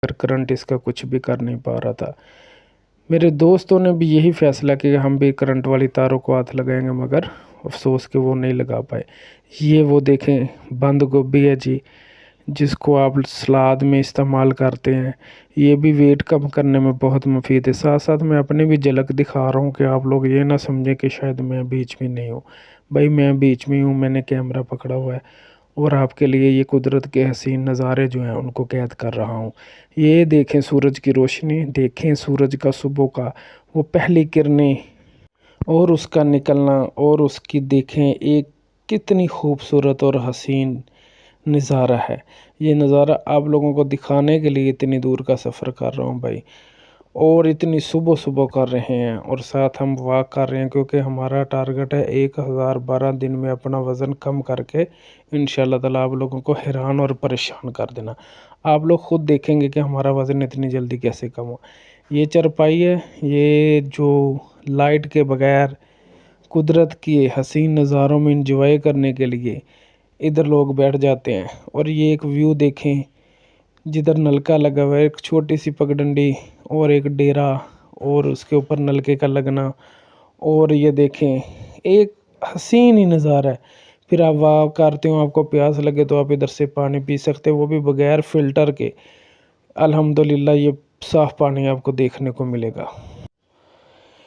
पर करंट इसका कुछ भी कर नहीं पा रहा था। मेरे दोस्तों ने भी यही फैसला किया हम भी करंट वाली तारों को हाथ लगाएंगे, मगर अफसोस कि वो नहीं लगा पाए। ये वो देखें बंद गोभी है जी, जिसको आप सलाद में इस्तेमाल करते हैं। ये भी वेट कम करने में बहुत मुफीद है। साथ साथ मैं अपनी भी झलक दिखा रहा हूँ कि आप लोग ये ना समझें कि शायद मैं बीच में नहीं हूँ। भाई मैं बीच में हूँ, मैंने कैमरा पकड़ा हुआ है और आपके लिए ये कुदरत के हसीन नज़ारे जो हैं उनको कैद कर रहा हूँ। ये देखें सूरज की रोशनी, देखें सूरज का सुबह का वो पहली किरणें और उसका निकलना, और उसकी देखें एक कितनी खूबसूरत और हसीन नज़ारा है। ये नज़ारा आप लोगों को दिखाने के लिए इतनी दूर का सफ़र कर रहा हूँ भाई, और इतनी सुबह सुबह कर रहे हैं और साथ हम वॉक कर रहे हैं, क्योंकि हमारा टारगेट है 1012 दिन में अपना वज़न कम करके इंशाल्लाह ताला आप लोगों को हैरान और परेशान कर देना। आप लोग ख़ुद देखेंगे कि हमारा वज़न इतनी जल्दी कैसे कम हुआ। ये चारपाई है, ये जो लाइट के बगैर कुदरत के हसीन नज़ारों में इंजॉय करने के लिए इधर लोग बैठ जाते हैं। और ये एक व्यू देखें जिधर नलका लगा हुआ है, एक छोटी सी पगडंडी और एक डेरा और उसके ऊपर नलके का लगना, और ये देखें एक हसीन ही नज़ारा है। फिर आप वाह करते हो, आपको प्यास लगे तो आप इधर से पानी पी सकते हो, वो भी बगैर फ़िल्टर के। अल्हम्दुलिल्लाह ये साफ़ पानी आपको देखने को मिलेगा।